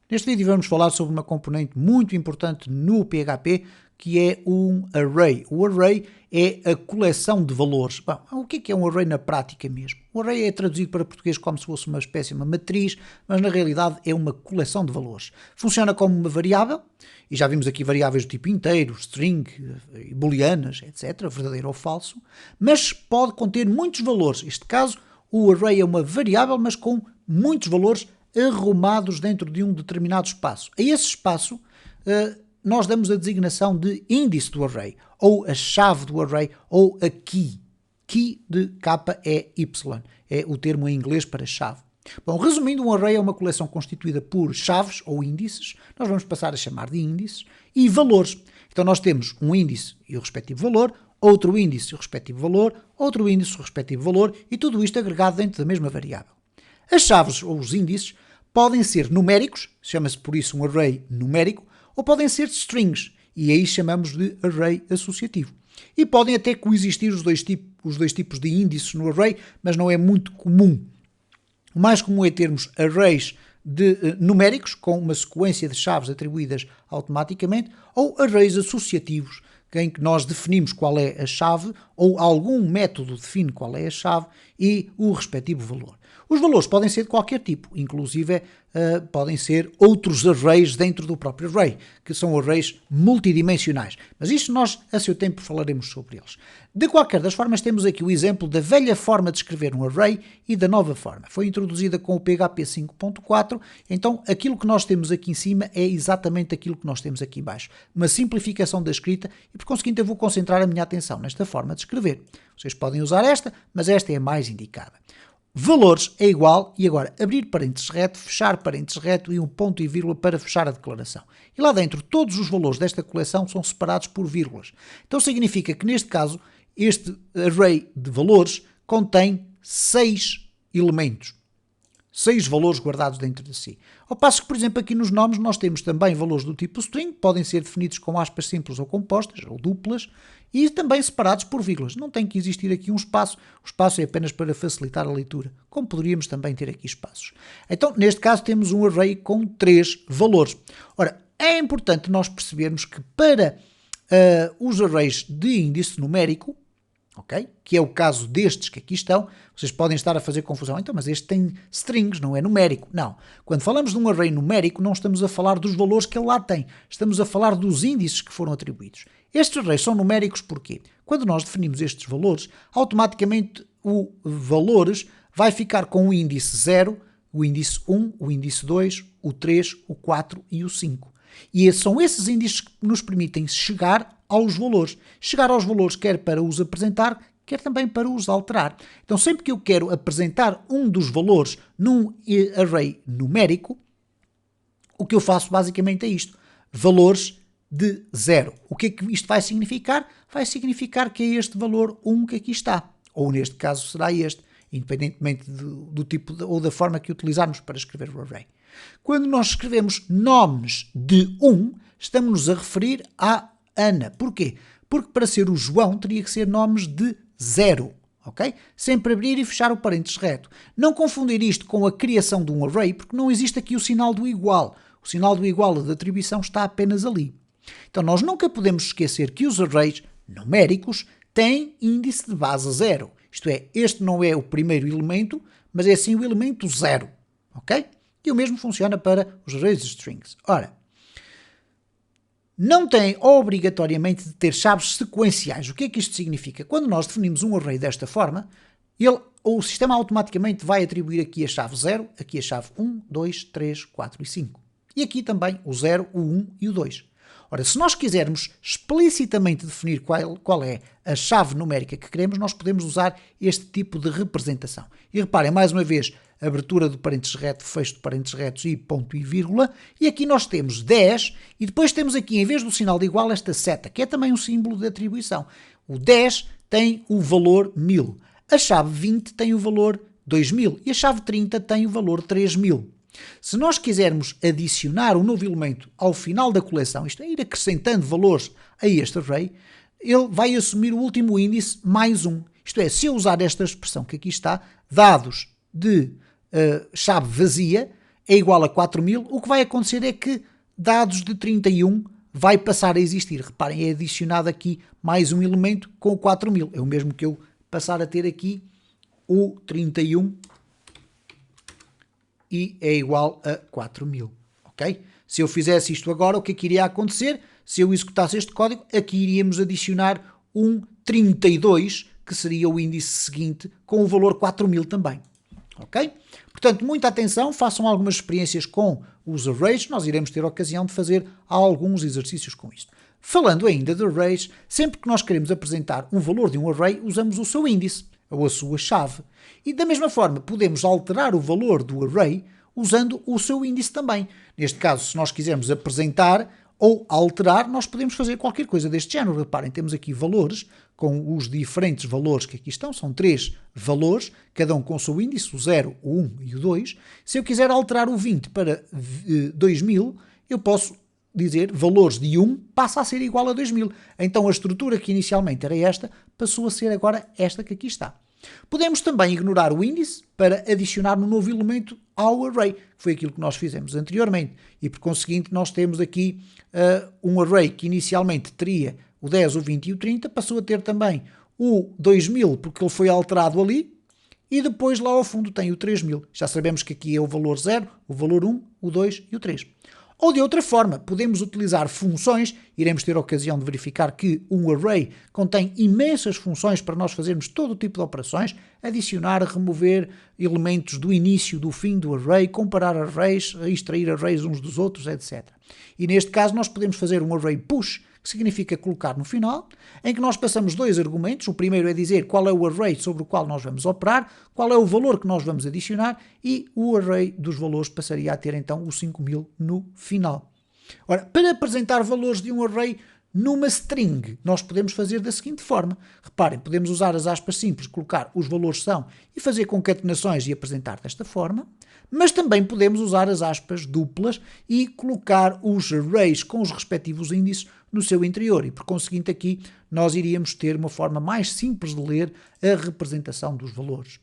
Neste vídeo vamos falar sobre uma componente muito importante no PHP, que é um array. O array é a coleção de valores. Bom, o que é um array na prática mesmo? O array é traduzido para português como se fosse uma espécie de uma matriz, mas na realidade é uma coleção de valores. Funciona como uma variável, e já vimos aqui variáveis do tipo inteiro, string, booleanas, etc., verdadeiro ou falso, mas pode conter muitos valores. Neste caso, o array é uma variável, mas com muitos valores arrumados dentro de um determinado espaço. A esse espaço, nós damos a designação de índice do array, ou a chave do array, ou a key. Key de K-E-Y. É o termo em inglês para chave. Bom, resumindo, um array é uma coleção constituída por chaves ou índices, nós vamos passar a chamar de índices, e valores. Então nós temos um índice e o respectivo valor, outro índice e o respectivo valor, outro índice e o respectivo valor, e tudo isto agregado dentro da mesma variável. As chaves ou os índices podem ser numéricos, chama-se por isso um array numérico, ou podem ser strings, e aí chamamos de array associativo. E podem até coexistir os dois tipos de índices no array, mas não é muito comum. O mais comum é termos arrays numéricos, com uma sequência de chaves atribuídas automaticamente, ou arrays associativos, em que nós definimos qual é a chave, ou algum método define qual é a chave e o respectivo valor. Os valores podem ser de qualquer tipo, inclusive podem ser outros arrays dentro do próprio array, que são arrays multidimensionais. Mas isto nós, a seu tempo, falaremos sobre eles. De qualquer das formas, temos aqui o exemplo da velha forma de escrever um array e da nova forma. Foi introduzida com o PHP 5.4, então aquilo que nós temos aqui em cima é exatamente aquilo que nós temos aqui em baixo. Uma simplificação da escrita e, por conseguinte, eu vou concentrar a minha atenção nesta forma de escrever. Vocês podem usar esta, mas esta é a mais indicada. Valores é igual, e agora abrir parênteses reto, fechar parênteses reto e um ponto e vírgula para fechar a declaração. E lá dentro todos os valores desta coleção são separados por vírgulas. Então significa que neste caso este array de valores contém 6 elementos. 6 valores guardados dentro de si. Ao passo que, por exemplo, aqui nos nomes nós temos também valores do tipo string, podem ser definidos com aspas simples ou compostas, ou duplas, e também separados por vírgulas. Não tem que existir aqui um espaço, o espaço é apenas para facilitar a leitura, como poderíamos também ter aqui espaços. Então, neste caso, temos um array com 3 valores. Ora, é importante nós percebermos que para os arrays de índice numérico, okay, que é o caso destes que aqui estão, vocês podem estar a fazer confusão. Então, mas este tem strings, não é numérico. Não. Quando falamos de um array numérico, não estamos a falar dos valores que ele lá tem. Estamos a falar dos índices que foram atribuídos. Estes arrays são numéricos porquê? Quando nós definimos estes valores, automaticamente o valores vai ficar com o índice 0, o índice 1, o índice 2, o 3, o 4 e o 5. E são esses índices que nos permitem chegar aos valores. Chegar aos valores quer para os apresentar, quer também para os alterar. Então, sempre que eu quero apresentar um dos valores num array numérico, o que eu faço basicamente é isto. Valores de 0. O que é que isto vai significar? Vai significar que é este valor 1 que aqui está. Ou neste caso será este, independentemente do tipo ou da forma que utilizarmos para escrever o array. Quando nós escrevemos nomes de 1, estamos-nos a referir à Ana. Porquê? Porque para ser o João teria que ser nomes de 0. Okay? Sempre abrir e fechar o parênteses reto. Não confundir isto com a criação de um array, porque não existe aqui o sinal do igual. O sinal do igual da atribuição está apenas ali. Então nós nunca podemos esquecer que os arrays numéricos têm índice de base 0. Isto é, este não é o primeiro elemento, mas é sim o elemento 0. Ok? E o mesmo funciona para os arrays de strings. Ora, não tem obrigatoriamente de ter chaves sequenciais. O que é que isto significa? Quando nós definimos um array desta forma, o sistema automaticamente vai atribuir aqui a chave 0, aqui a chave 1, 2, 3, 4 e 5. E aqui também o 0, o 1 e o 2. Ora, se nós quisermos explicitamente definir qual é a chave numérica que queremos, nós podemos usar este tipo de representação. E reparem, mais uma vez, abertura do parênteses reto, fecho de parênteses retos e ponto e vírgula. E aqui nós temos 10 e depois temos aqui, em vez do sinal de igual, esta seta, que é também um símbolo de atribuição. O 10 tem o valor 1000. A chave 20 tem o valor 2000 e a chave 30 tem o valor 3000. Se nós quisermos adicionar um novo elemento ao final da coleção, isto é, ir acrescentando valores a este array, ele vai assumir o último índice mais 1. Isto é, se eu usar esta expressão que aqui está, dados de chave vazia, é igual a 4000, o que vai acontecer é que dados de 31 vai passar a existir. Reparem, é adicionado aqui mais um elemento com o 4000. É o mesmo que eu passar a ter aqui o 31 e é igual a 4000. Ok? Se eu fizesse isto agora, o que é que iria acontecer? Se eu executasse este código, aqui iríamos adicionar um 32, que seria o índice seguinte, com o valor 4000 também. Ok? Portanto, muita atenção, façam algumas experiências com os arrays, nós iremos ter a ocasião de fazer alguns exercícios com isto. Falando ainda de arrays, sempre que nós queremos apresentar um valor de um array, usamos o seu índice, ou a sua chave. E da mesma forma, podemos alterar o valor do array usando o seu índice também. Neste caso, se nós quisermos apresentar ou alterar, nós podemos fazer qualquer coisa deste género. Reparem, temos aqui valores com os diferentes valores que aqui estão, são 3 valores, cada um com o seu índice, o 0, o 1 e o 2. Se eu quiser alterar o 20 para 2000, eu posso dizer valores de 1 passa a ser igual a 2000. Então a estrutura que inicialmente era esta, passou a ser agora esta que aqui está. Podemos também ignorar o índice para adicionar um novo elemento ao array, que foi aquilo que nós fizemos anteriormente. E por conseguinte nós temos aqui um array que inicialmente teria o 10, o 20 e o 30, passou a ter também o 2000 porque ele foi alterado ali, e depois lá ao fundo tem o 3000. Já sabemos que aqui é o valor 0, o valor 1, o 2 e o 3. Ou de outra forma, podemos utilizar funções, iremos ter a ocasião de verificar que um array contém imensas funções para nós fazermos todo o tipo de operações, adicionar, remover elementos do início, do fim do array, comparar arrays, extrair arrays uns dos outros, etc. E neste caso nós podemos fazer um array push, que significa colocar no final, em que nós passamos dois argumentos. O primeiro é dizer qual é o array sobre o qual nós vamos operar, qual é o valor que nós vamos adicionar, e o array dos valores passaria a ter então o 5000 no final. Ora, para apresentar valores de um array numa string, nós podemos fazer da seguinte forma. Reparem, podemos usar as aspas simples, colocar os valores são e fazer concatenações e apresentar desta forma, mas também podemos usar as aspas duplas e colocar os arrays com os respectivos índices no seu interior, e por conseguinte aqui nós iríamos ter uma forma mais simples de ler a representação dos valores.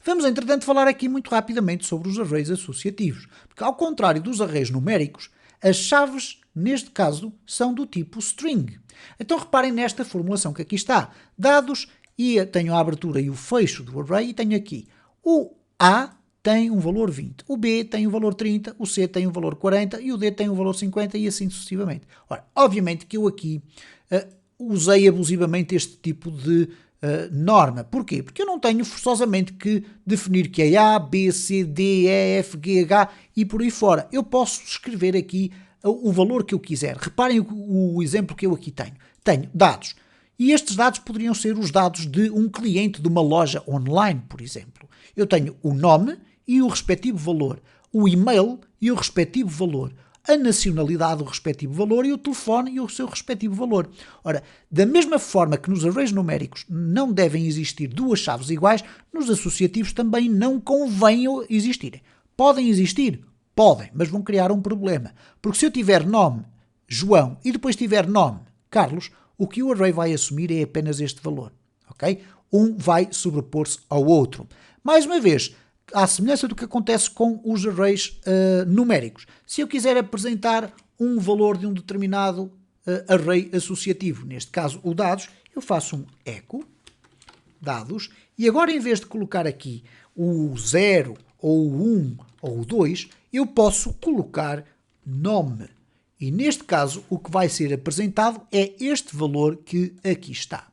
Vamos entretanto falar aqui muito rapidamente sobre os arrays associativos, porque ao contrário dos arrays numéricos, as chaves neste caso são do tipo string. Então reparem nesta formulação que aqui está, dados, e tenho a abertura e o fecho do array, e tenho aqui o A tem um valor 20, o B tem um valor 30, o C tem um valor 40 e o D tem um valor 50 e assim sucessivamente. Ora, obviamente que eu aqui usei abusivamente este tipo de norma. Porquê? Porque eu não tenho forçosamente que definir que é A, B, C, D, E, F, G, H e por aí fora. Eu posso escrever aqui o valor que eu quiser. Reparem o exemplo que eu aqui tenho. Tenho dados. E estes dados poderiam ser os dados de um cliente de uma loja online, por exemplo. Eu tenho o nome e o respectivo valor, o e-mail e o respectivo valor, a nacionalidade, o respectivo valor e o telefone e o seu respectivo valor. Ora, da mesma forma que nos arrays numéricos não devem existir duas chaves iguais, nos associativos também não convém existirem. Podem existir? Podem, mas vão criar um problema. Porque se eu tiver nome João e depois tiver nome Carlos, o que o array vai assumir é apenas este valor. Ok? Um vai sobrepor-se ao outro. Mais uma vez, à semelhança do que acontece com os arrays numéricos. Se eu quiser apresentar um valor de um determinado array associativo, neste caso o dados, eu faço um echo dados e agora em vez de colocar aqui o 0 ou o 1 ou o 2, eu posso colocar nome. E neste caso o que vai ser apresentado é este valor que aqui está.